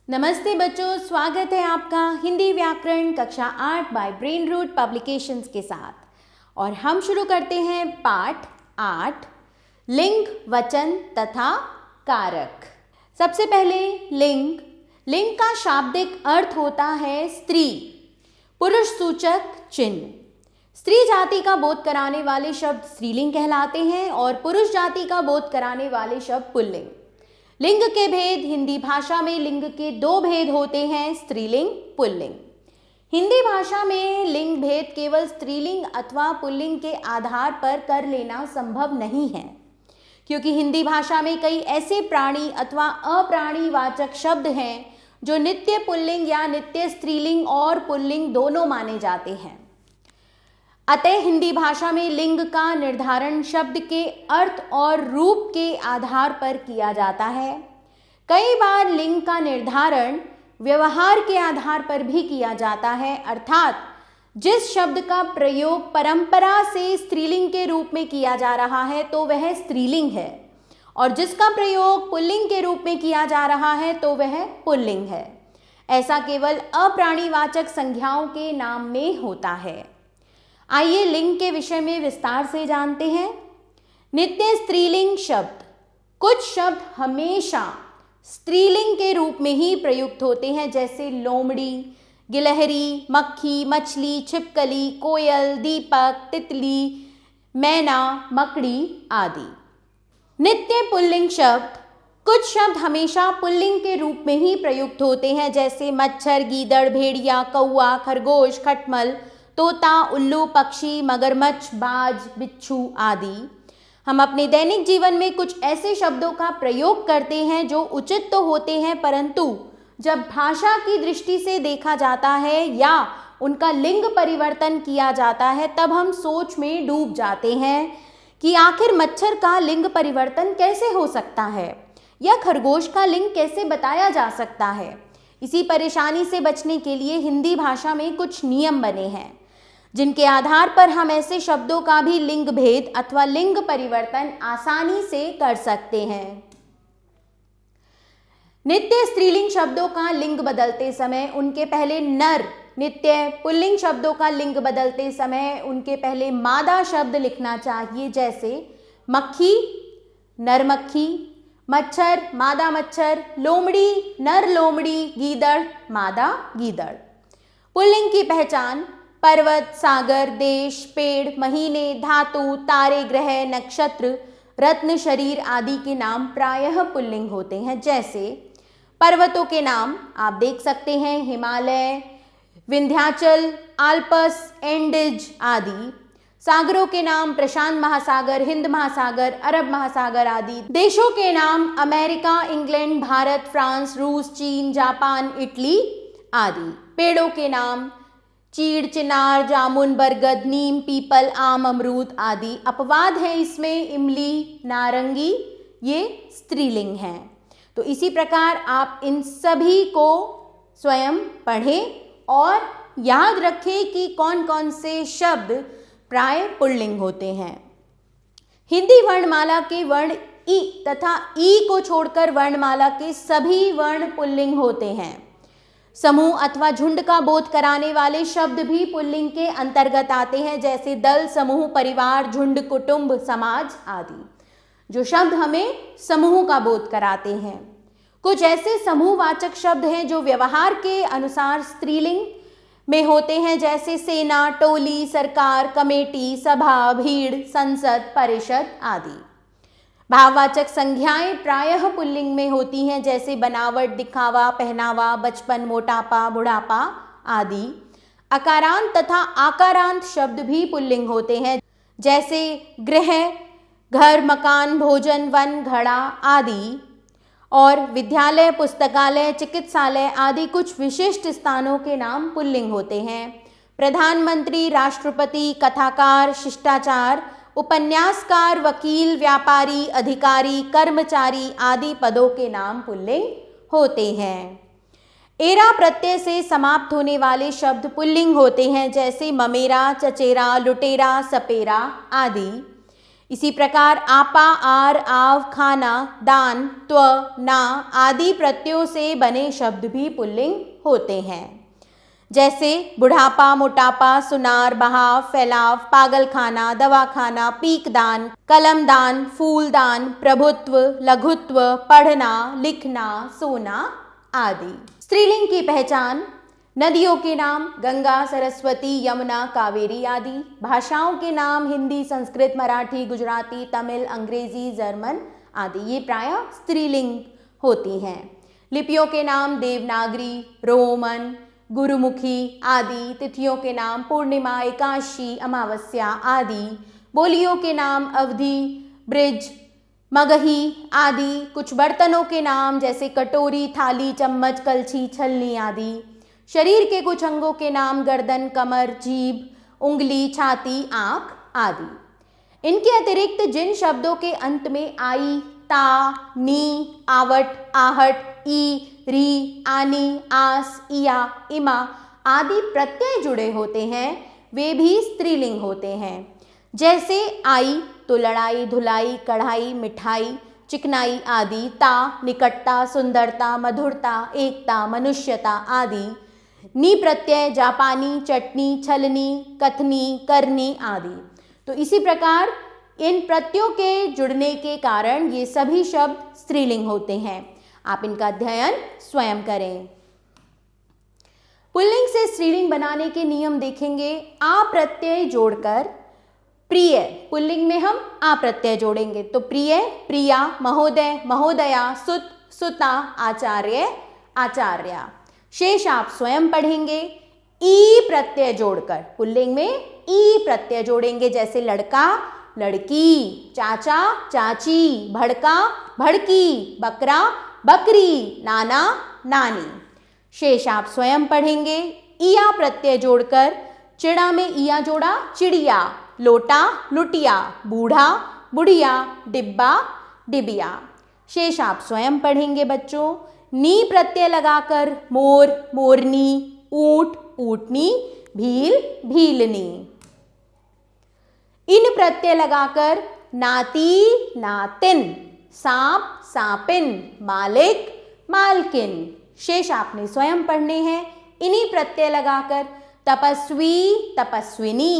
नमस्ते बच्चों, स्वागत है आपका हिंदी व्याकरण कक्षा 8 बाय ब्रेन रूट पब्लिकेशंस के साथ। और हम शुरू करते हैं पाठ 8 लिंग, वचन तथा कारक। सबसे पहले लिंग। लिंग का शाब्दिक अर्थ होता है स्त्री, पुरुष सूचक चिन्ह। स्त्री जाति का बोध कराने वाले शब्द स्त्रीलिंग कहलाते हैं और पुरुष जाति का बोध कराने वाले शब्द पुल्लिंग। लिंग के भेद। हिंदी भाषा में लिंग के दो भेद होते हैं, स्त्रीलिंग, पुल्लिंग। हिंदी भाषा में लिंग भेद केवल स्त्रीलिंग अथवा पुल्लिंग के आधार पर कर लेना संभव नहीं है, क्योंकि हिंदी भाषा में कई ऐसे प्राणी अथवा अप्राणीवाचक शब्द हैं जो नित्य पुल्लिंग या नित्य स्त्रीलिंग और पुल्लिंग दोनों माने जाते हैं। अतः हिंदी भाषा में लिंग का निर्धारण शब्द के अर्थ और रूप के आधार पर किया जाता है। कई बार लिंग का निर्धारण व्यवहार के आधार पर भी किया जाता है, अर्थात जिस शब्द का प्रयोग परंपरा से स्त्रीलिंग के रूप में किया जा रहा है तो वह स्त्रीलिंग है, और जिसका प्रयोग पुल्लिंग के रूप में किया जा रहा है तो वह पुल्लिंग है। ऐसा केवल अप्राणीवाचक संज्ञाओं के नाम में होता है। आइए लिंग के विषय में विस्तार से जानते हैं। नित्य स्त्रीलिंग शब्द। कुछ शब्द हमेशा स्त्रीलिंग के रूप में ही प्रयुक्त होते हैं, जैसे लोमड़ी, गिलहरी, मक्खी, मछली, छिपकली, कोयल, दीपक, तितली, मैना, मकड़ी आदि। नित्य पुल्लिंग शब्द। कुछ शब्द हमेशा पुल्लिंग के रूप में ही प्रयुक्त होते हैं, जैसे मच्छर, गीदड़, भेड़िया, कौआ, खरगोश, खटमल, तोता, उल्लू, पक्षी, मगरमच्छ, बाज, बिच्छू आदि। हम अपने दैनिक जीवन में कुछ ऐसे शब्दों का प्रयोग करते हैं जो उचित तो होते हैं, परंतु जब भाषा की दृष्टि से देखा जाता है या उनका लिंग परिवर्तन किया जाता है तब हम सोच में डूब जाते हैं कि आखिर मच्छर का लिंग परिवर्तन कैसे हो सकता है या खरगोश का लिंग कैसे बताया जा सकता है। इसी परेशानी से बचने के लिए हिंदी भाषा में कुछ नियम बने हैं, जिनके आधार पर हम ऐसे शब्दों का भी लिंग भेद अथवा लिंग परिवर्तन आसानी से कर सकते हैं। नित्य स्त्रीलिंग शब्दों का लिंग बदलते समय उनके पहले नर, नित्य पुल्लिंग शब्दों का लिंग बदलते समय उनके पहले मादा शब्द लिखना चाहिए, जैसे मक्खी, नर मक्खी, मच्छर, मादा मच्छर, लोमड़ी, नर लोमड़ी, गीदड़, मादा गीदड़। पुल्लिंग की पहचान। पर्वत, सागर, देश, पेड़, महीने, धातु, तारे, ग्रह, नक्षत्र, रत्न, शरीर आदि के नाम प्रायः पुल्लिंग होते हैं। जैसे पर्वतों के नाम आप देख सकते हैं, हिमालय, विंध्याचल, आल्पस, एंडीज आदि। सागरों के नाम प्रशांत महासागर, हिंद महासागर, अरब महासागर आदि। देशों के नाम अमेरिका, इंग्लैंड, भारत, फ्रांस, रूस, चीन, जापान, इटली आदि। पेड़ों के नाम चीड़, चिनार, जामुन, बरगद, नीम, पीपल, आम, अमरूद आदि। अपवाद है इसमें इमली, नारंगी, ये स्त्रीलिंग हैं। तो इसी प्रकार आप इन सभी को स्वयं पढ़ें और याद रखें कि कौन कौन से शब्द प्राय पुल्लिंग होते हैं। हिंदी वर्णमाला के वर्ण ई तथा ई को छोड़कर वर्णमाला के सभी वर्ण पुल्लिंग होते हैं। समूह अथवा झुंड का बोध कराने वाले शब्द भी पुल्लिंग के अंतर्गत आते हैं, जैसे दल, समूह, परिवार, झुंड, कुटुंब, समाज आदि, जो शब्द हमें समूह का बोध कराते हैं। कुछ ऐसे समूहवाचक शब्द हैं जो व्यवहार के अनुसार स्त्रीलिंग में होते हैं, जैसे सेना, टोली, सरकार, कमेटी, सभा, भीड़, संसद, परिषद आदि। भाववाचक संज्ञाएं प्रायः पुल्लिंग में होती हैं, जैसे बनावट, दिखावा, पहनावा, बचपन, मोटापा, बुढ़ापा आदि। अकारांत तथा आकारांत शब्द भी पुल्लिंग होते हैं, जैसे गृह, घर, मकान, भोजन, वन, घड़ा आदि। और विद्यालय, पुस्तकालय, चिकित्सालय आदि कुछ विशिष्ट स्थानों के नाम पुल्लिंग होते हैं। प्रधानमंत्री, राष्ट्रपति, कथाकार, शिष्टाचार, उपन्यासकार, वकील, व्यापारी, अधिकारी, कर्मचारी आदि पदों के नाम पुल्लिंग होते हैं। एरा प्रत्यय से समाप्त होने वाले शब्द पुल्लिंग होते हैं, जैसे ममेरा, चचेरा, लुटेरा, सपेरा आदि। इसी प्रकार आपा, आर, आव, खाना, दान, त्व, ना आदि प्रत्ययों से बने शब्द भी पुल्लिंग होते हैं। जैसे बुढ़ापा, मोटापा, सुनार, बहाव, फैलाव, पागलखाना, दवाखाना, पीकदान, कलमदान, फूलदान, प्रभुत्व, लघुत्व, पढ़ना, लिखना, सोना आदि। स्त्रीलिंग की पहचान: नदियों के नाम गंगा, सरस्वती, यमुना, कावेरी आदि। भाषाओं के नाम हिंदी, संस्कृत, मराठी, गुजराती, तमिल, अंग्रेजी, जर्मन आदि। ये प्रायः स्त्रीलिंग होती हैं। लिपियों के नाम देवनागरी, रोमन, गुरुमुखी आदि। तिथियों के नाम पूर्णिमा, एकादशी, अमावस्या आदि। बोलियों के नाम अवधी, ब्रिज, मगही आदि। कुछ बर्तनों के नाम जैसे कटोरी, थाली, चम्मच, कलछी, छलनी आदि। शरीर के कुछ अंगों के नाम गर्दन, कमर, जीभ, उंगली, छाती, आंख आदि। इनके अतिरिक्त जिन शब्दों के अंत में आई, ता, नी, आवट, आहट, ई, री, आनी, आस, इया, इमा आदि प्रत्यय जुड़े होते हैं वे भी स्त्रीलिंग होते हैं। जैसे आई तो लड़ाई, धुलाई, कढ़ाई, मिठाई, चिकनाई आदि। ता निकटता, सुंदरता, मधुरता, एकता, मनुष्यता आदि। नी प्रत्यय जापानी, चटनी, छलनी, कथनी, करनी आदि। तो इसी प्रकार इन प्रत्ययों के जुड़ने के कारण ये सभी शब्द स्त्रीलिंग होते हैं। आप इनका अध्ययन स्वयं करें। पुल्लिंग से स्त्रीलिंग बनाने के नियम देखेंगे। आ प्रत्यय जोड़कर प्रिय, पुल्लिंग में हम आ प्रत्यय जोड़ेंगे तो प्रिय, प्रिया, महोदय, महोदया, सुत, सुता, आचार्य, आचार्या। शेष आप स्वयं पढ़ेंगे। ई प्रत्यय जोड़कर पुल्लिंग में ई प्रत्यय जोड़ेंगे जैसे लड़का, लड़की, चाचा, चाची, भड़का, भड़की, बकरा, बकरी, नाना, नानी। शेष आप स्वयं पढ़ेंगे। इया प्रत्यय जोड़कर चिड़ा में इया जोड़ा चिड़िया, लोटा, लुटिया, बूढ़ा, बुढ़िया, डिब्बा, डिबिया। शेष आप स्वयं पढ़ेंगे बच्चों। नी प्रत्यय लगाकर मोर, मोरनी, ऊंट, ऊंटनी, भील, भीलनी। इन प्रत्यय लगाकर नाती, नातिन, सांप, सांपिन, मालिक, मालकिन। शेष आपने स्वयं पढ़ने हैं। इन्हीं प्रत्यय लगाकर तपस्वी, तपस्विनी,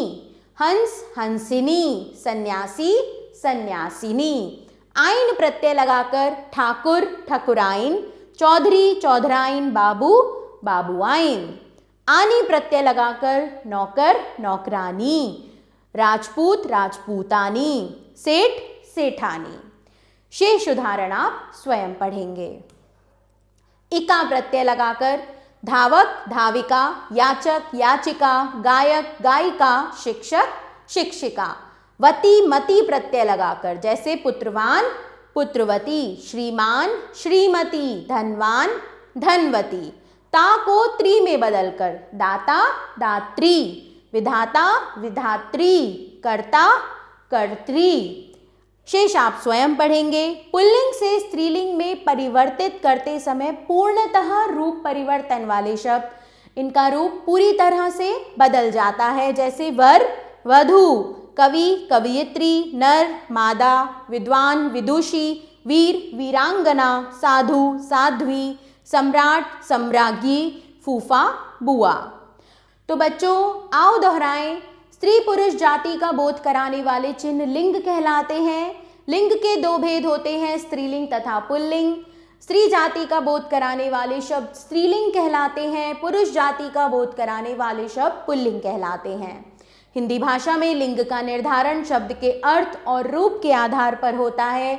हंस, हंसिनी, सन्यासी, सन्यासिनी। आइन प्रत्यय लगाकर ठाकुर, ठकुराइन, चौधरी, चौधराइन, बाबू, बाबुआइन। आनी प्रत्यय लगाकर नौकर, नौकरानी, राजपूत, राजपूतानी, सेठ, सेठानी। शेष उदाहरण आप स्वयं पढ़ेंगे। इका प्रत्यय लगाकर धावक, धाविका, याचक, याचिका, गायक, गायिका, शिक्षक, शिक्षिका। वती, मति प्रत्यय लगाकर जैसे पुत्रवान, पुत्रवती, श्रीमान, श्रीमती, धनवान, धनवती। ता को त्री में बदलकर दाता, दात्री, विधाता, विधात्री, कर्ता, कर्त्री। शेष आप स्वयं पढ़ेंगे। पुल्लिंग से स्त्रीलिंग में परिवर्तित करते समय पूर्णतः रूप परिवर्तन वाले शब्द, इनका रूप पूरी तरह से बदल जाता है जैसे वर, वधू, कवि, कवयित्री, नर, मादा, विद्वान, विदुषी, वीर, वीरांगना, साधु, साध्वी, सम्राट, सम्राज्ञी, फूफा, बुआ। तो बच्चों आओ दोहराएं। स्त्री पुरुष जाति का बोध कराने वाले चिन्ह लिंग कहलाते हैं। लिंग के दो भेद होते हैं, स्त्रीलिंग तथा पुल्लिंग। स्त्री जाति का बोध कराने वाले शब्द स्त्रीलिंग कहलाते हैं, पुरुष जाति का बोध कराने वाले शब्द पुल्लिंग कहलाते हैं। हिंदी भाषा में लिंग का निर्धारण शब्द के अर्थ और रूप के आधार पर होता है।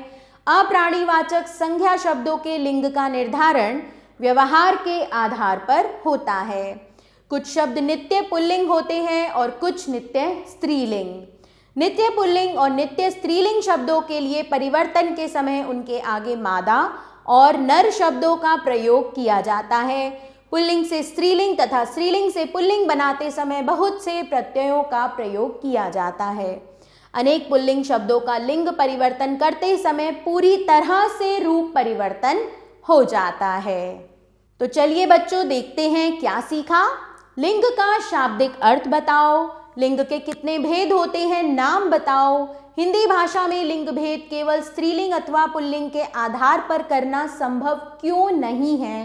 अप्राणीवाचक संज्ञा शब्दों के लिंग का निर्धारण व्यवहार के आधार पर होता है। कुछ शब्द नित्य पुल्लिंग होते हैं और कुछ नित्य स्त्रीलिंग। नित्य पुल्लिंग और नित्य स्त्रीलिंग शब्दों के लिए परिवर्तन के समय उनके आगे मादा और नर शब्दों का प्रयोग किया जाता है। पुल्लिंग से स्त्रीलिंग तथा स्त्रीलिंग से पुल्लिंग बनाते समय बहुत से प्रत्ययों का प्रयोग किया जाता है। अनेक पुल्लिंग शब्दों का लिंग परिवर्तन करते समय पूरी तरह से रूप परिवर्तन हो जाता है। तो चलिए बच्चों देखते हैं क्या सीखा। लिंग का शाब्दिक अर्थ बताओ, लिंग के कितने भेद होते हैं, नाम बताओ। हिंदी भाषा में लिंग भेद केवल स्त्रीलिंग अथवा पुल्लिंग के आधार पर करना संभव क्यों नहीं है,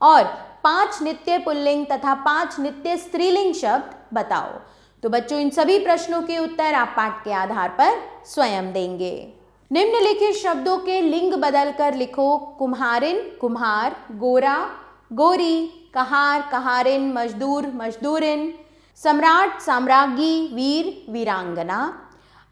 और 5 नित्य पुल्लिंग तथा 5 नित्य स्त्रीलिंग शब्द बताओ। तो बच्चों, इन सभी प्रश्नों के उत्तर आप पाठ के आधार पर स्वयं देंगे। निम्नलिखित शब्दों के लिंग बदलकर लिखो। कुम्हारिन, कुम्हार, गोरा, गोरी, कहार, कहारिन, मजदूर, मजदूरिन, सम्राट, साम्राज्ञी, वीर, वीरांगना।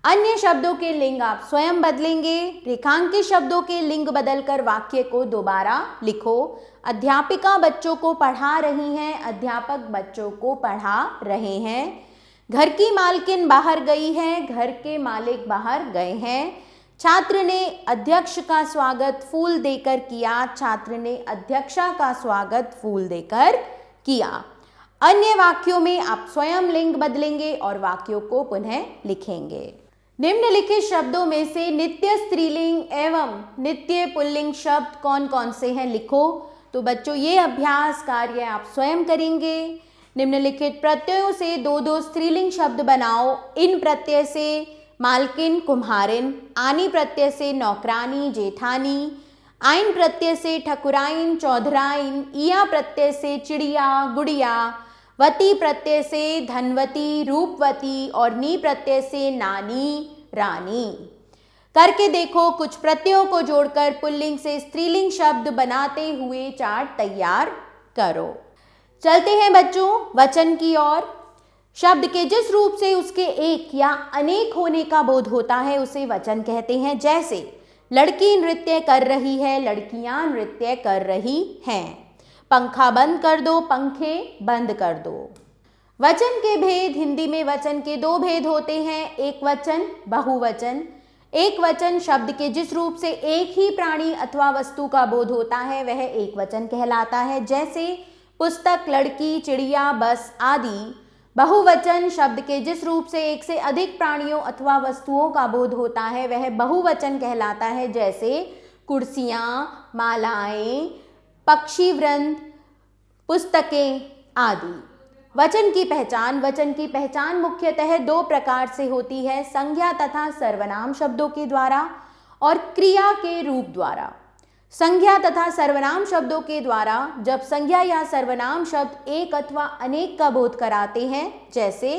अन्य शब्दों के लिंग आप स्वयं बदलेंगे। रेखांकित शब्दों के लिंग बदलकर वाक्य को दोबारा लिखो। अध्यापिका बच्चों को पढ़ा रही हैं, अध्यापक बच्चों को पढ़ा रहे हैं। घर की मालकिन बाहर गई है, घर के मालिक बाहर गए हैं। छात्र ने अध्यक्ष का स्वागत फूल देकर किया, छात्र ने अध्यक्षा का स्वागत फूल देकर किया। अन्य वाक्यों में आप स्वयं लिंग बदलेंगे और वाक्यों को पुनः लिखेंगे। निम्नलिखित शब्दों में से नित्य स्त्रीलिंग एवं नित्य पुल्लिंग शब्द कौन कौन से हैं, लिखो। तो बच्चों, ये अभ्यास कार्य आप स्वयं करेंगे। निम्नलिखित प्रत्ययों से 2-2 स्त्रीलिंग शब्द बनाओ। इन प्रत्यय से मालकिन, कुम्हारिन, आनी प्रत्यय से नौकरानी, जेठानी, आइन प्रत्यय से ठकुराइन, चौधराइन, इया प्रत्यय से चिड़िया, गुड़िया, वती प्रत्यय से धनवती, रूपवती और नी प्रत्यय से नानी, रानी। करके देखो, कुछ प्रत्ययों को जोड़कर पुल्लिंग से स्त्रीलिंग शब्द बनाते हुए चार्ट तैयार करो। चलते हैं बच्चों वचन की ओर। शब्द के जिस रूप से उसके एक या अनेक होने का बोध होता है उसे वचन कहते हैं। जैसे लड़की नृत्य कर रही है, लड़कियां नृत्य कर रही हैं। पंखा बंद कर दो, पंखे बंद कर दो। वचन के भेद। हिंदी में वचन के 2 भेद होते हैं, एक वचन, बहुवचन। एक वचन शब्द के जिस रूप से एक ही प्राणी अथवा वस्तु का बोध होता है वह एक वचन कहलाता है। जैसे पुस्तक, लड़की, चिड़िया, बस आदि। बहुवचन शब्द के जिस रूप से एक से अधिक प्राणियों अथवा वस्तुओं का बोध होता है वह बहुवचन कहलाता है। जैसे कुर्सियां, मालाएं, पक्षी वृंद, पुस्तकें आदि। वचन की पहचान। वचन की पहचान मुख्यतः 2 प्रकार से होती है, संज्ञा तथा सर्वनाम शब्दों के द्वारा और क्रिया के रूप द्वारा। संज्ञा तथा सर्वनाम शब्दों के द्वारा जब संज्ञा या सर्वनाम शब्द एक अथवा अनेक का बोध कराते हैं, जैसे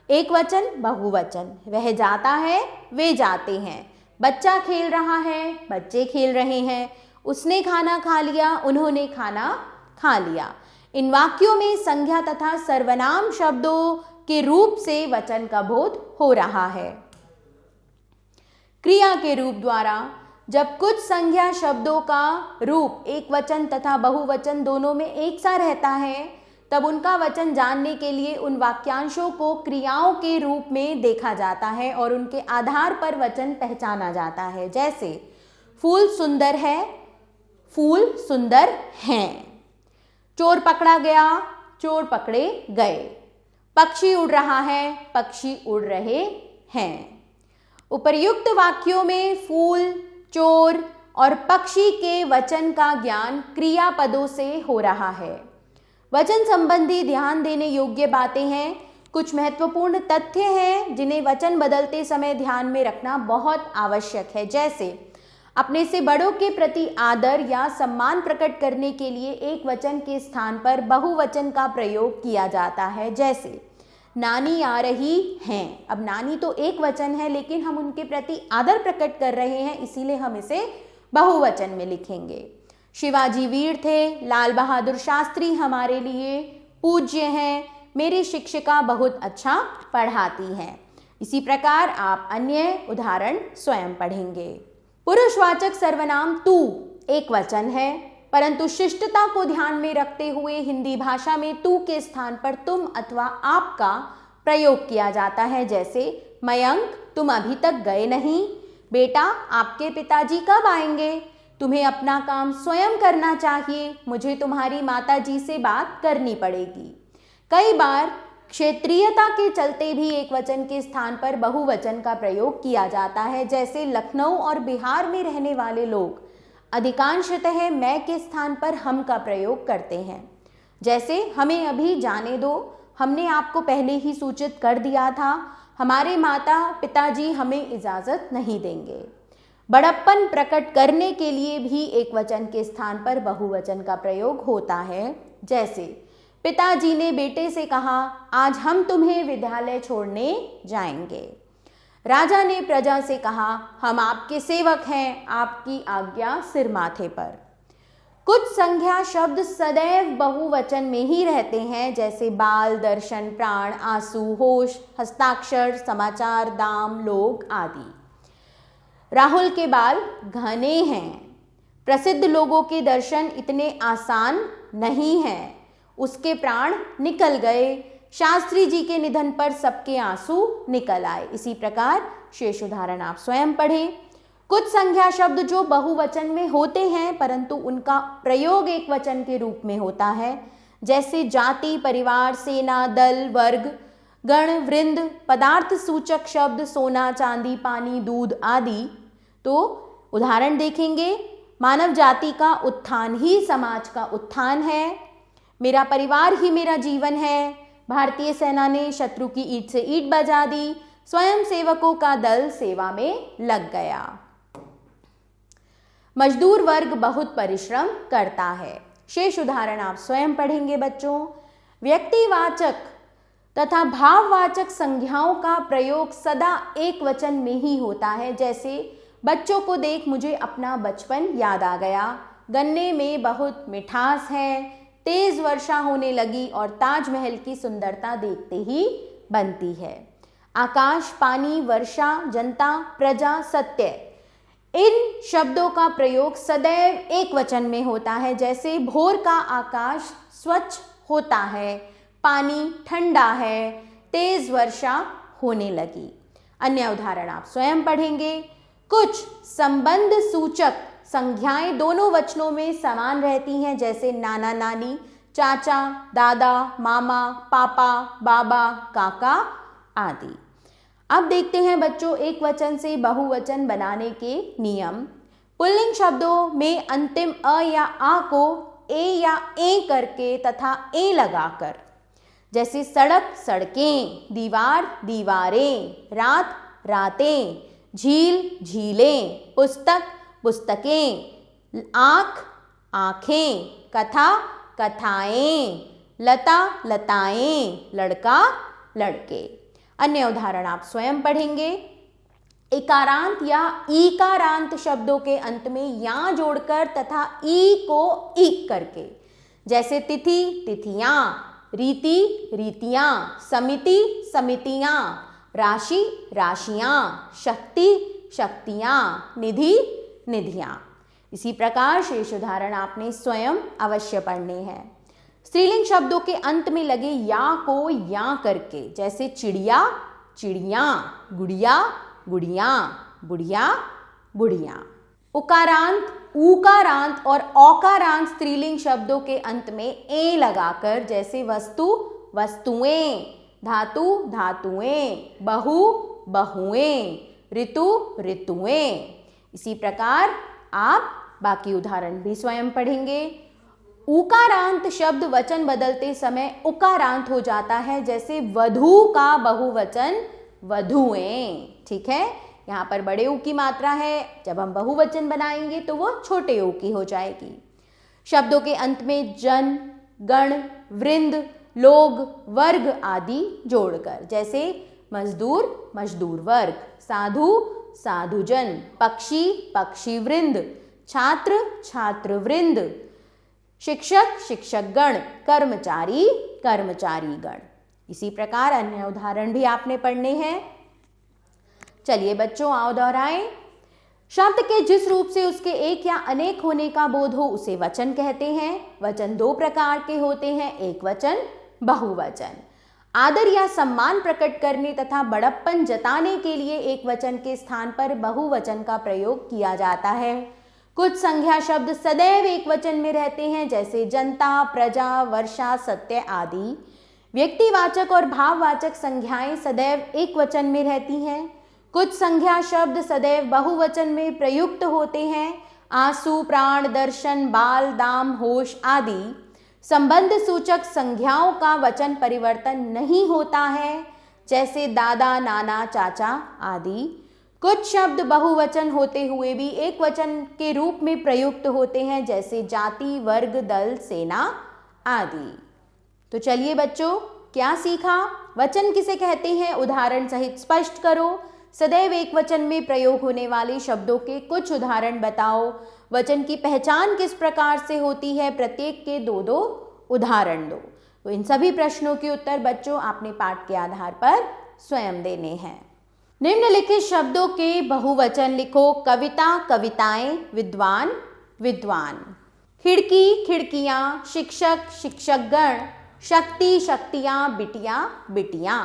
एक वचन, बहुवचन। वह जाता है, वे जाते हैं। बच्चा खेल रहा है, बच्चे खेल रहे हैं। उसने खाना खा लिया, उन्होंने खाना खा लिया। इन वाक्यों में संज्ञा तथा सर्वनाम शब्दों के रूप से वचन का बोध हो रहा है। क्रिया के रूप द्वारा जब कुछ संज्ञा शब्दों का रूप एक वचन तथा बहुवचन दोनों में एक सा रहता है तब उनका वचन जानने के लिए उन वाक्यांशों को क्रियाओं के रूप में देखा जाता है और उनके आधार पर वचन पहचाना जाता है। जैसे फूल सुंदर है, फूल सुंदर हैं। चोर पकड़ा गया, चोर पकड़े गए। पक्षी उड़ रहा है, पक्षी उड़ रहे हैं। उपर्युक्त वाक्यों में फूल, चोर और पक्षी के वचन का ज्ञान क्रियापदों से हो रहा है। वचन संबंधी ध्यान देने योग्य बातें हैं। कुछ महत्वपूर्ण तथ्य हैं जिन्हें वचन बदलते समय ध्यान में रखना बहुत आवश्यक है। जैसे अपने से बड़ों के प्रति आदर या सम्मान प्रकट करने के लिए एक वचन के स्थान पर बहुवचन का प्रयोग किया जाता है। जैसे नानी आ रही हैं। अब नानी तो एक वचन है लेकिन हम उनके प्रति आदर प्रकट कर रहे हैं, इसीलिए हम इसे बहुवचन में लिखेंगे। शिवाजी वीर थे, लाल बहादुर शास्त्री हमारे लिए पूज्य हैं, मेरी शिक्षिका बहुत अच्छा पढ़ाती हैं। इसी प्रकार आप अन्य उदाहरण स्वयं पढ़ेंगे। पुरुषवाचक सर्वनाम तू एक वचन है, परंतु शिष्टता को ध्यान में रखते हुए हिंदी भाषा में तू के स्थान पर तुम अथवा आप का प्रयोग किया जाता है। जैसे मयंक, तुम अभी तक गए नहीं। बेटा, आपके पिताजी कब आएंगे? तुम्हें अपना काम स्वयं करना चाहिए, मुझे तुम्हारी माताजी से बात करनी पड़ेगी। कई बार क्षेत्रीयता के चलते भी एक वचन के स्थान पर बहुवचन का प्रयोग किया जाता है। जैसे लखनऊ और बिहार में रहने वाले लोग अधिकांशतः मैं के स्थान पर हम का प्रयोग करते हैं। जैसे हमें अभी जाने दो, हमने आपको पहले ही सूचित कर दिया था, हमारे माता पिताजी हमें इजाज़त नहीं देंगे। बड़प्पन प्रकट करने के लिए भी एक वचन के स्थान पर बहुवचन का प्रयोग होता है। जैसे पिताजी ने बेटे से कहा, आज हम तुम्हें विद्यालय छोड़ने जाएंगे। राजा ने प्रजा से कहा, हम आपके सेवक हैं, आपकी आज्ञा सिर माथे पर। कुछ संज्ञा शब्द सदैव बहुवचन में ही रहते हैं, जैसे बाल, दर्शन, प्राण, आंसू, होश, हस्ताक्षर, समाचार, दाम, लोग आदि। राहुल के बाल घने हैं। प्रसिद्ध लोगों के दर्शन इतने आसान नहीं हैं। उसके प्राण निकल गए। शास्त्री जी के निधन पर सबके आंसू निकल आए। इसी प्रकार शेष उदाहरण आप स्वयं पढ़ें। कुछ संज्ञा शब्द जो बहुवचन में होते हैं परंतु उनका प्रयोग एक वचन के रूप में होता है, जैसे जाति, परिवार, सेना, दल, वर्ग, गण, वृंद, पदार्थ सूचक शब्द सोना, चांदी, पानी, दूध आदि। तो उदाहरण देखेंगे, मानव जाति का उत्थान ही समाज का उत्थान है। मेरा परिवार ही मेरा जीवन है। भारतीय सेना ने शत्रु की ईंट से ईंट बजा दी। स्वयं सेवकों का दल सेवा में लग गया। मजदूर वर्ग बहुत परिश्रम करता है। शेष उदाहरण आप स्वयं पढ़ेंगे बच्चों। व्यक्तिवाचक तथा भाववाचक संज्ञाओं का प्रयोग सदा एक वचन में ही होता है, जैसे बच्चों को देख मुझे अपना बचपन याद आ गया। गन्ने में बहुत मिठास है। तेज वर्षा होने लगी और ताजमहल की सुंदरता देखते ही बनती है। आकाश, पानी, वर्षा, जनता, प्रजा, सत्य, इन शब्दों का प्रयोग सदैव एक वचन में होता है, जैसे भोर का आकाश स्वच्छ होता है, पानी ठंडा है, तेज वर्षा होने लगी। अन्य उदाहरण आप स्वयं पढ़ेंगे। कुछ संबंध सूचक संज्ञाएं दोनों वचनों में समान रहती हैं, जैसे नाना नानी, चाचा, दादा, मामा, पापा, बाबा, काका आदि। अब देखते हैं बच्चों एक वचन से बहुवचन बनाने के नियम। पुल्लिंग शब्दों में अंतिम अ या आ को ए या ए करके तथा ए लगाकर, जैसे सड़क सड़कें, दीवार दीवारें, रात रातें, झील झीलें, पुस्तक पुस्तकें, आँख आँखें, कथा कथाएं, लता लताएं, लड़का लड़के। अन्य उदाहरण आप स्वयं पढ़ेंगे। इकारांत या ईकारांत शब्दों के अंत में या जोड़कर तथा ई को ईक करके, जैसे तिथि तिथियां, रीति रीतियां, समिति समितियां, राशि राशियां, शक्ति शक्तियां, निधि निधियां। इसी प्रकार शेष उदाहरण आपने स्वयं अवश्य पढ़ने हैं। स्त्रीलिंग शब्दों के अंत में लगे या को या करके, जैसे चिड़िया चिड़िया, गुड़िया गुड़िया, बुढ़िया बुढ़िया। उकारांत, ऊकारांत और औकारांत स्त्रीलिंग शब्दों के अंत में ए लगाकर, जैसे वस्तु वस्तुएं, धातु धातुएं, बहु बहुएं, ऋतु ऋतुएं। इसी प्रकार आप बाकी उदाहरण भी स्वयं पढ़ेंगे। उकारांत शब्द वचन बदलते समय उकारांत हो जाता है, जैसे वधू का बहुवचन वधुएं। ठीक है, यहाँ पर बड़े ऊ की मात्रा है, जब हम बहुवचन बनाएंगे तो वो छोटे ऊ की हो जाएगी। शब्दों के अंत में जन, गण, वृंद, लोग, वर्ग आदि जोड़कर, जैसे मजदूर मजदूर वर्ग, साधु साधुजन, पक्षी पक्षी वृंद, छात्र छात्र वृंद, शिक्षक शिक्षकगण, कर्मचारी कर्मचारी गण। इसी प्रकार अन्य उदाहरण भी आपने पढ़ने हैं। चलिए बच्चों आओ दोहराएं। शब्द के जिस रूप से उसके एक या अनेक होने का बोध हो उसे वचन कहते हैं। वचन दो प्रकार के होते हैं, एक वचन बहुवचन। आदर या सम्मान प्रकट करने तथा बड़प्पन जताने के लिए एक वचन के स्थान पर बहुवचन का प्रयोग किया जाता है। कुछ संज्ञा शब्द सदैव एक वचन में रहते हैं, जैसे जनता, प्रजा, वर्षा, सत्य आदि। व्यक्तिवाचक और भाववाचक संज्ञाएं सदैव एक वचन में रहती हैं। कुछ संज्ञा शब्द सदैव बहुवचन में प्रयुक्त होते हैं, आंसू, प्राण, दर्शन, बाल, दाम, होश आदि। संबंध सूचक संज्ञाओं का वचन परिवर्तन नहीं होता है, जैसे दादा, नाना, चाचा आदि। कुछ शब्द बहुवचन होते हुए भी एक वचन के रूप में प्रयुक्त होते हैं, जैसे जाति, वर्ग, दल, सेना आदि। तो चलिए बच्चों, क्या सीखा? वचन किसे कहते हैं, उदाहरण सहित स्पष्ट करो। सदैव एक वचन में प्रयोग होने वाले शब्दों के कुछ उदाहरण बताओ। वचन की पहचान किस प्रकार से होती है, प्रत्येक के दो दो उदाहरण दो। तो इन सभी प्रश्नों के उत्तर बच्चों आपने पाठ के आधार पर स्वयं देने हैं। निम्नलिखित शब्दों के बहुवचन लिखो। कविता, कविताएं, विद्वान, विद्वान। खिड़की, खिड़कियां, शिक्षक, शिक्षकगण, शक्ति, शक्तियां, बिटिया, बिटियां।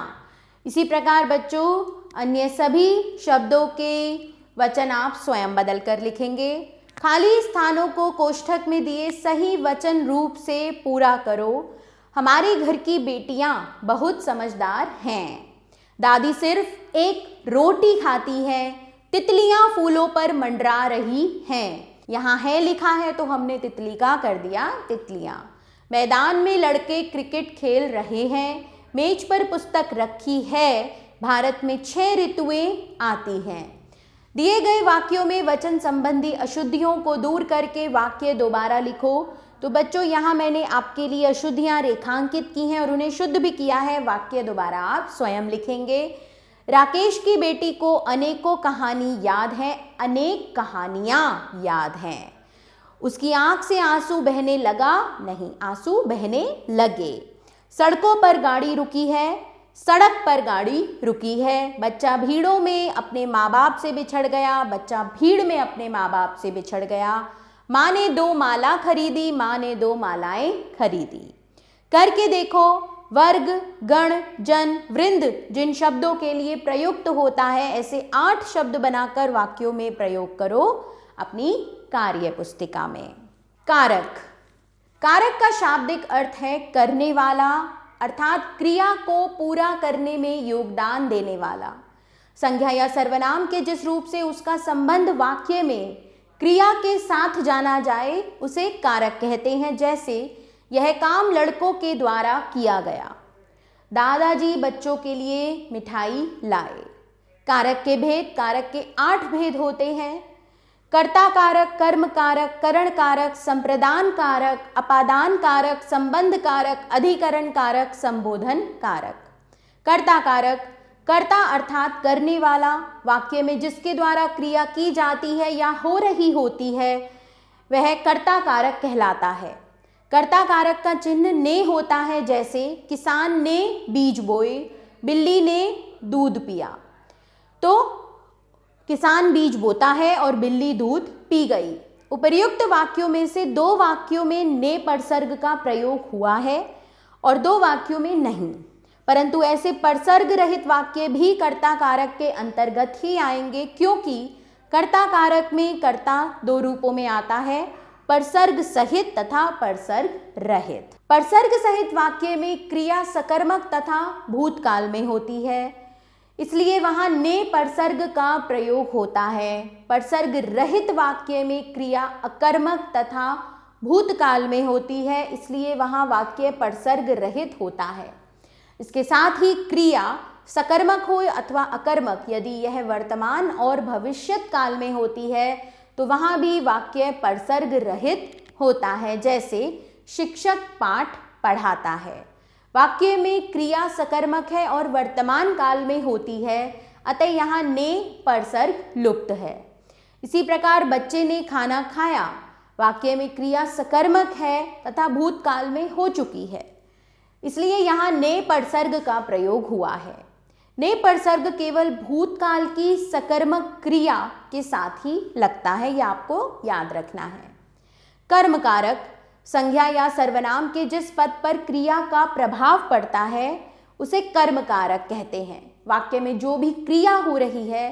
इसी प्रकार बच्चों अन्य सभी शब्दों के वचन आप स्वयं बदल कर लिखेंगे। खाली स्थानों को कोष्ठक में दिए सही वचन रूप से पूरा करो। हमारे घर की बेटियां बहुत समझदार हैं। दादी सिर्फ एक रोटी खाती है। तितलियां फूलों पर मंडरा रही हैं। यहाँ है लिखा है तो हमने तितली का कर दिया तितलियां। मैदान में लड़के क्रिकेट खेल रहे हैं। मेज पर पुस्तक रखी है। भारत में 6 ऋतुएं आती हैं। दिए गए वाक्यों में वचन संबंधी अशुद्धियों को दूर करके वाक्य दोबारा लिखो। तो बच्चों यहाँ मैंने आपके लिए अशुद्धियाँ रेखांकित की हैं और उन्हें शुद्ध भी किया है। वाक्य दोबारा आप स्वयं लिखेंगे। राकेश की बेटी को अनेकों कहानी याद है। अनेक कहानियाँ याद हैं। उसकी आंख से आंसू बहने लगा, नहीं, आंसू बहने लगे। सड़कों पर गाड़ी रुकी है। सड़क पर गाड़ी रुकी है। बच्चा भीड़ों में अपने माँ बाप से बिछड़ गया। बच्चा भीड़ में अपने माँ बाप से बिछड़ गया। माँ ने 2 माला खरीदी। माँ ने 2 मालाएं खरीदी। करके देखो। वर्ग, गण, जन, वृंद जिन शब्दों के लिए प्रयुक्त होता है, ऐसे 8 शब्द बनाकर वाक्यों में प्रयोग करो अपनी कार्य पुस्तिका में। कारक। कारक का शाब्दिक अर्थ है करने वाला, अर्थात क्रिया को पूरा करने में योगदान देने वाला। संज्ञा या सर्वनाम के जिस रूप से उसका संबंध वाक्य में क्रिया के साथ जाना जाए उसे कारक कहते हैं। जैसे यह काम लड़कों के द्वारा किया गया। दादाजी बच्चों के लिए मिठाई लाए। कारक के भेद। कारक के 8 भेद होते हैं। कर्ता कारक, कर्म कारक, करण कारक, संप्रदान कारक, अपादान कारक, संबंध कारक, अधिकरण कारक, संबोधन कारक। कर्ता कारक, कर्ता अर्थात करने वाला, वाक्य में जिसके द्वारा क्रिया की जाती है या हो रही होती है वह कर्ता कारक कहलाता है। कर्ता कारक का चिन्ह ने होता है, जैसे किसान ने बीज बोए, बिल्ली ने दूध पिया। तो किसान बीज बोता है और बिल्ली दूध पी गई। उपर्युक्त वाक्यों में से 2 वाक्यों में ने परसर्ग का प्रयोग हुआ है और 2 वाक्यों में नहीं, परंतु ऐसे परसर्ग रहित वाक्य भी कर्ता कारक के अंतर्गत ही आएंगे, क्योंकि कर्ता कारक में कर्ता 2 रूपों में आता है, परसर्ग सहित तथा परसर्ग रहित। परसर्ग सहित वाक्य में क्रिया सकर्मक तथा भूतकाल में होती है, इसलिए वहां ने परसर्ग का प्रयोग होता है। परसर्ग रहित वाक्य में क्रिया अकर्मक तथा भूतकाल में होती है, इसलिए वहां वाक्य परसर्ग रहित होता है। इसके साथ ही क्रिया सकर्मक हो अथवा अकर्मक, यदि यह वर्तमान और भविष्यत काल में होती है तो वहां भी वाक्य परसर्ग रहित होता है। जैसे शिक्षक पाठ पढ़ाता है। वाक्य में क्रिया सकर्मक है और वर्तमान काल में होती है, अतः यहाँ ने परसर्ग लुप्त है। इसी प्रकार बच्चे ने खाना खाया। वाक्य में क्रिया सकर्मक है तथा भूतकाल में हो चुकी है, इसलिए यहाँ ने परसर्ग का प्रयोग हुआ है। ने परसर्ग केवल भूतकाल की सकर्मक क्रिया के साथ ही लगता है, यह आपको याद रखना है। कर्म कारक। संज्ञा या सर्वनाम के जिस पद पर क्रिया का प्रभाव पड़ता है उसे कर्म कारक कहते हैं। वाक्य में जो भी क्रिया हो रही है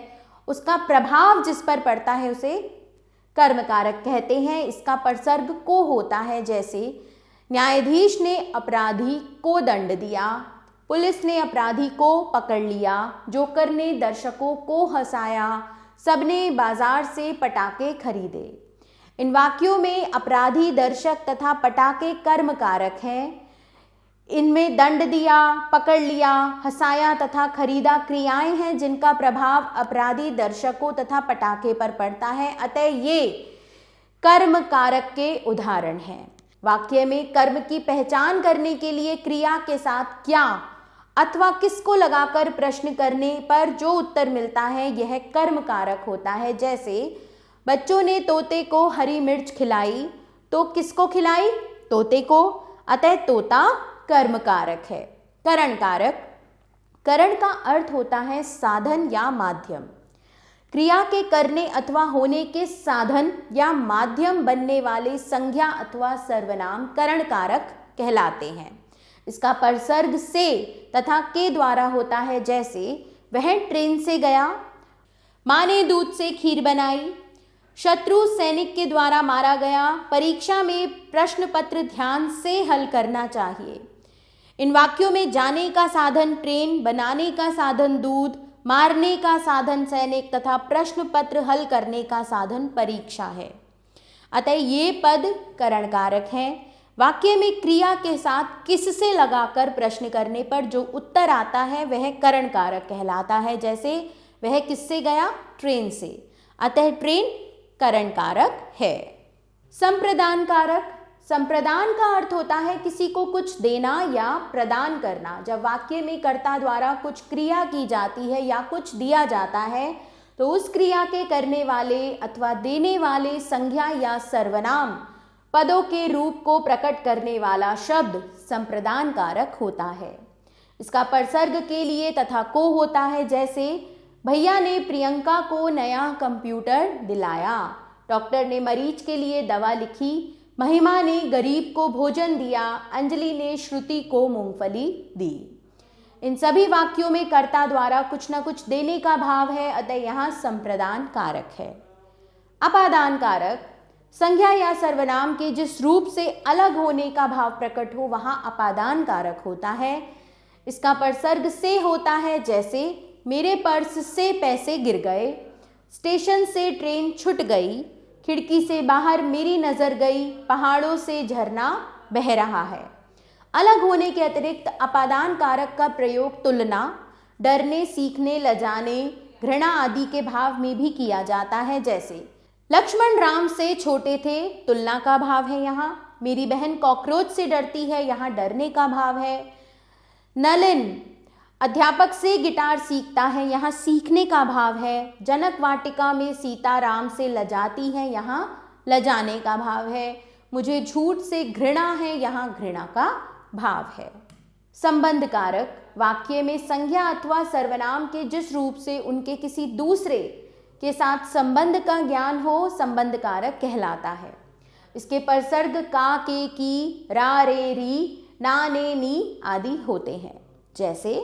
उसका प्रभाव जिस पर पड़ता है उसे कर्म कारक कहते हैं। इसका परसर्ग को होता है, जैसे न्यायाधीश ने अपराधी को दंड दिया, पुलिस ने अपराधी को पकड़ लिया, जोकर ने दर्शकों को हंसाया, सबने बाजार से पटाखे खरीदे। इन वाक्यों में अपराधी, दर्शक तथा पटाके कर्म कारक हैं। इनमें दंड दिया, पकड़ लिया, हंसाया तथा खरीदा क्रियाएं हैं जिनका प्रभाव अपराधी, दर्शकों तथा पटाखे पर पड़ता है, अतः ये कर्म कारक के उदाहरण हैं। वाक्य में कर्म की पहचान करने के लिए क्रिया के साथ क्या अथवा किसको लगाकर प्रश्न करने पर जो उत्तर मिलता है यह कर्म कारक होता है। जैसे बच्चों ने तोते को हरी मिर्च खिलाई, तो किसको खिलाई? तोते को, अतः तोता कर्म कारक है। करण कारक, करण का अर्थ होता है साधन या माध्यम। क्रिया के करने अथवा होने के साधन या माध्यम बनने वाले संज्ञा अथवा सर्वनाम करण कारक कहलाते हैं। इसका परसर्ग से तथा के द्वारा होता है। जैसे वह ट्रेन से गया, माँ ने दूध से खीर बनाई, शत्रु सैनिक के द्वारा मारा गया। परीक्षा में प्रश्न पत्र ध्यान से हल करना चाहिए। इन वाक्यों में जाने का साधन ट्रेन, बनाने का साधन दूध, मारने का साधन सैनिक तथा प्रश्न पत्र हल करने का साधन परीक्षा है, अतः ये पद करण कारक हैं। वाक्य में क्रिया के साथ किससे लगाकर प्रश्न करने पर जो उत्तर आता है वह करण कारक कहलाता है। जैसे वह किससे गया? ट्रेन से, अतः ट्रेन करण कारक है। संप्रदान कारक, संप्रदान का अर्थ होता है किसी को कुछ देना या प्रदान करना। जब वाक्य में कर्ता द्वारा कुछ क्रिया की जाती है या कुछ दिया जाता है तो उस क्रिया के करने वाले अथवा देने वाले संज्ञा या सर्वनाम पदों के रूप को प्रकट करने वाला शब्द संप्रदान कारक होता है। इसका परसर्ग के लिए तथा को होता है। जैसे भैया ने प्रियंका को नया कंप्यूटर दिलाया, डॉक्टर ने मरीज के लिए दवा लिखी, महिमा ने गरीब को भोजन दिया, अंजलि ने श्रुति को मूंगफली दी। इन सभी वाक्यों में कर्ता द्वारा कुछ न कुछ देने का भाव है, अतः यहाँ संप्रदान कारक है। अपादान कारक, संज्ञा या सर्वनाम के जिस रूप से अलग होने का भाव प्रकट हो वहाँ अपादान कारक होता है। इसका परसर्ग से होता है। जैसे मेरे पर्स से पैसे गिर गए, स्टेशन से ट्रेन छूट गई, खिड़की से बाहर मेरी नज़र गई, पहाड़ों से झरना बह रहा है। अलग होने के अतिरिक्त अपादान कारक का प्रयोग तुलना, डरने, सीखने, लजाने, घृणा आदि के भाव में भी किया जाता है। जैसे लक्ष्मण राम से छोटे थे, तुलना का भाव है यहाँ। मेरी बहन कॉकरोच से डरती है, यहाँ डरने का भाव है। नलिन अध्यापक से गिटार सीखता है, यहाँ सीखने का भाव है। जनक वाटिका में सीता राम से लजाती है, यहाँ लजाने का भाव है। मुझे झूठ से घृणा है, यहाँ घृणा का भाव है। संबंध कारक, वाक्य में संज्ञा अथवा सर्वनाम के जिस रूप से उनके किसी दूसरे के साथ संबंध का ज्ञान हो संबंध कारक कहलाता है। इसके परसर्ग का, के, की, रा, रे, री, ना, ने, नी आदि होते हैं। जैसे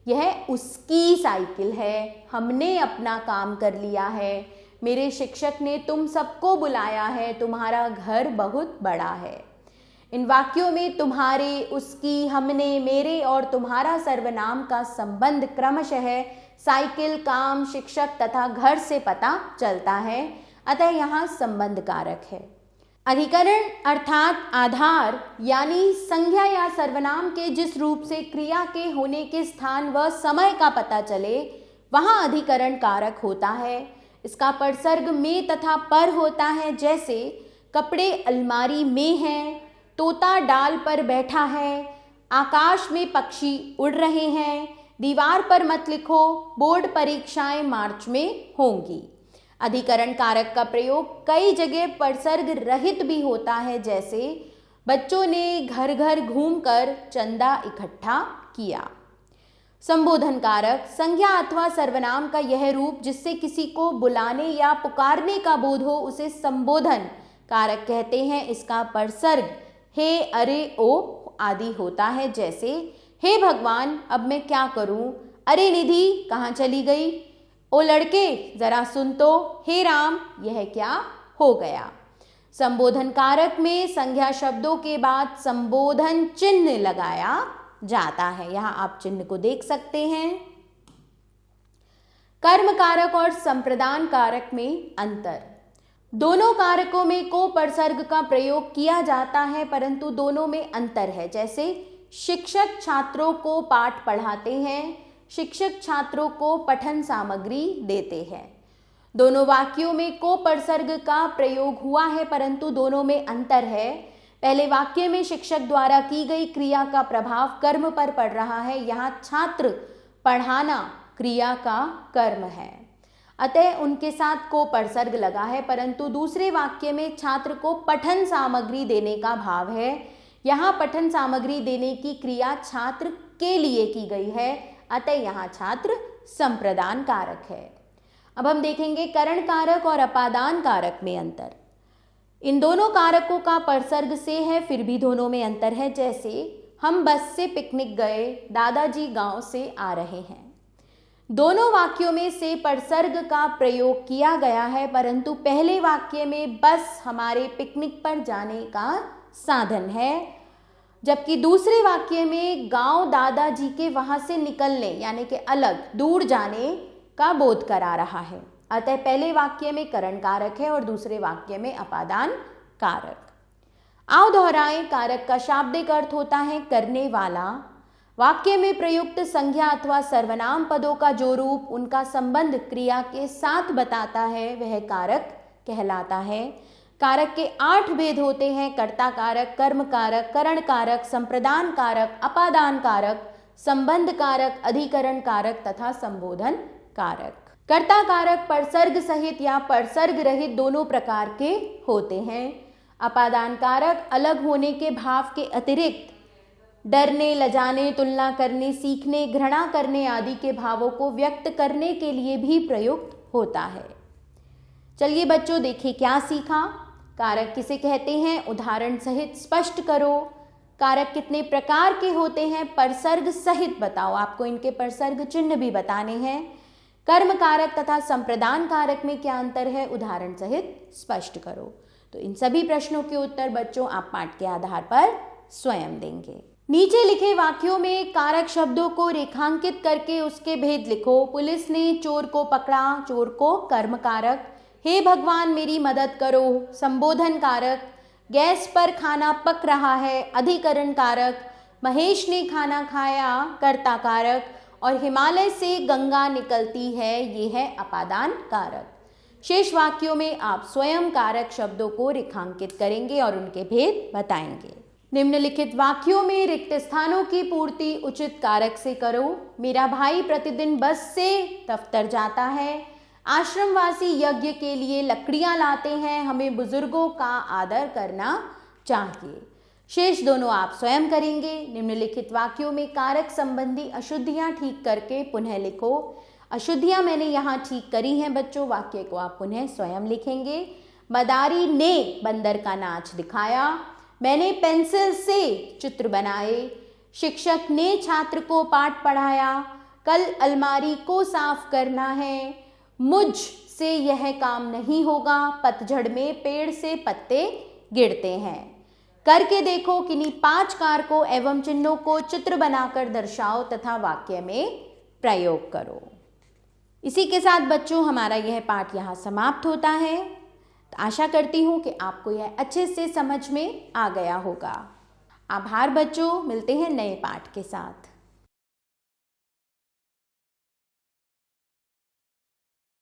यह उसकी साइकिल है, हमने अपना काम कर लिया है, मेरे शिक्षक ने तुम सबको बुलाया है, तुम्हारा घर बहुत बड़ा है। इन वाक्यों में तुम्हारे, उसकी, हमने, मेरे और तुम्हारा सर्वनाम का संबंध क्रमशः साइकिल, काम, शिक्षक तथा घर से पता चलता है, अतः यहाँ संबंध कारक है। अधिकरण अर्थात आधार यानी संज्ञा या सर्वनाम के जिस रूप से क्रिया के होने के स्थान व समय का पता चले वहाँ अधिकरण कारक होता है। इसका परसर्ग में तथा पर होता है। जैसे कपड़े अलमारी में हैं, तोता डाल पर बैठा है, आकाश में पक्षी उड़ रहे हैं, दीवार पर मत लिखो, बोर्ड परीक्षाएं मार्च में होंगी। अधिकरण कारक का प्रयोग कई जगह परसर्ग रहित भी होता है। जैसे बच्चों ने घर घर घूमकर चंदा इकट्ठा किया। संबोधन कारक, संज्ञा अथवा सर्वनाम का यह रूप जिससे किसी को बुलाने या पुकारने का बोध हो उसे संबोधन कारक कहते हैं। इसका परसर्ग हे, अरे, ओ आदि होता है। जैसे हे भगवान अब मैं क्या करूं, अरे निधि कहाँ चली गई, ओ लड़के जरा सुन तो, हे राम यह क्या हो गया। संबोधन कारक में संज्ञा शब्दों के बाद संबोधन चिन्ह लगाया जाता है। यहाँ आप चिन्ह को देख सकते हैं। कर्म कारक और संप्रदान कारक में अंतर। दोनों कारकों में कोपरसर्ग का प्रयोग किया जाता है, परंतु दोनों में अंतर है। जैसे शिक्षक छात्रों को पाठ पढ़ाते हैं, शिक्षक छात्रों को पठन सामग्री देते हैं। दोनों वाक्यों में कोपरसर्ग का प्रयोग हुआ है, परंतु दोनों में अंतर है। पहले वाक्य में शिक्षक द्वारा की गई क्रिया का प्रभाव कर्म पर पड़ रहा है, यहाँ छात्र पढ़ाना क्रिया का कर्म है, अतः उनके साथ कोपरसर्ग लगा है। परंतु दूसरे वाक्य में छात्र को पठन सामग्री देने का भाव है, यहाँ पठन सामग्री देने की क्रिया छात्र के लिए की गई है, अतः यहाँ छात्र संप्रदान कारक है। अब हम देखेंगे करण कारक और अपादान कारक में अंतर। इन दोनों कारकों का परसर्ग से है, फिर भी दोनों में अंतर है। जैसे हम बस से पिकनिक गए, दादाजी गांव से आ रहे हैं। दोनों वाक्यों में से परसर्ग का प्रयोग किया गया है, परंतु पहले वाक्य में बस हमारे पिकनिक पर जाने का साधन है, जबकि दूसरे वाक्य में गांव दादाजी के वहां से निकलने यानी कि अलग दूर जाने का बोध करा रहा है। अतः पहले वाक्य में करण कारक है और दूसरे वाक्य में अपादान कारक। आओ दोहराएं। कारक का शाब्दिक अर्थ होता है करने वाला। वाक्य में प्रयुक्त संज्ञा अथवा सर्वनाम पदों का जो रूप उनका संबंध क्रिया के साथ बताता है वह कारक कहलाता है। कारक के 8 भेद होते हैं: कर्ता कारक, कर्म कारक, करण कारक, संप्रदान कारक, अपादान कारक, संबंध कारक, अधिकरण कारक तथा संबोधन कारक। कर्ता कारक परसर्ग सहित या परसर्ग रहित दोनों प्रकार के होते हैं। अपादान कारक अलग होने के भाव के अतिरिक्त डरने, लजाने, तुलना करने, सीखने, घृणा करने आदि के भावों को व्यक्त करने के लिए भी प्रयुक्त होता है। चलिए बच्चों देखिए क्या सीखा। कारक किसे कहते हैं, उदाहरण सहित स्पष्ट करो। कारक कितने प्रकार के होते हैं, परसर्ग सहित बताओ। आपको इनके परसर्ग चिन्ह भी बताने हैं। कर्म कारक तथा संप्रदान कारक में क्या अंतर है, उदाहरण सहित स्पष्ट करो। तो इन सभी प्रश्नों के उत्तर बच्चों आप पाठ के आधार पर स्वयं देंगे। नीचे लिखे वाक्यों में कारक शब्दों को रेखांकित करके उसके भेद लिखो। पुलिस ने चोर को पकड़ा, चोर को कर्म कारक। हे भगवान मेरी मदद करो, संबोधन कारक। गैस पर खाना पक रहा है, अधिकरण कारक। महेश ने खाना खाया, कर्ता कारक। और हिमालय से गंगा निकलती है, ये है अपादान कारक। शेष वाक्यों में आप स्वयं कारक शब्दों को रेखांकित करेंगे और उनके भेद बताएंगे। निम्नलिखित वाक्यों में रिक्त स्थानों की पूर्ति उचित कारक से करो। मेरा भाई प्रतिदिन बस से दफ्तर जाता है। आश्रमवासी यज्ञ के लिए लकड़ियां लाते हैं। हमें बुजुर्गों का आदर करना चाहिए। शेष दोनों आप स्वयं करेंगे। निम्नलिखित वाक्यों में कारक संबंधी अशुद्धियां ठीक करके पुनः लिखो। अशुद्धियां मैंने यहाँ ठीक करी हैं बच्चों, वाक्य को आप पुनः स्वयं लिखेंगे। मदारी ने बंदर का नाच दिखाया। मैंने पेंसिल से चित्र बनाए। शिक्षक ने छात्र को पाठ पढ़ाया। कल अलमारी को साफ करना है। मुझ से यह काम नहीं होगा। पतझड़ में पेड़ से पत्ते गिरते हैं। करके देखो। किन्हीं 5 कारकों एवं चिन्हों को चित्र बनाकर दर्शाओ तथा वाक्य में प्रयोग करो। इसी के साथ बच्चों हमारा यह पाठ यहाँ समाप्त होता है। तो आशा करती हूँ कि आपको यह अच्छे से समझ में आ गया होगा। आभार बच्चों, मिलते हैं नए पाठ के साथ।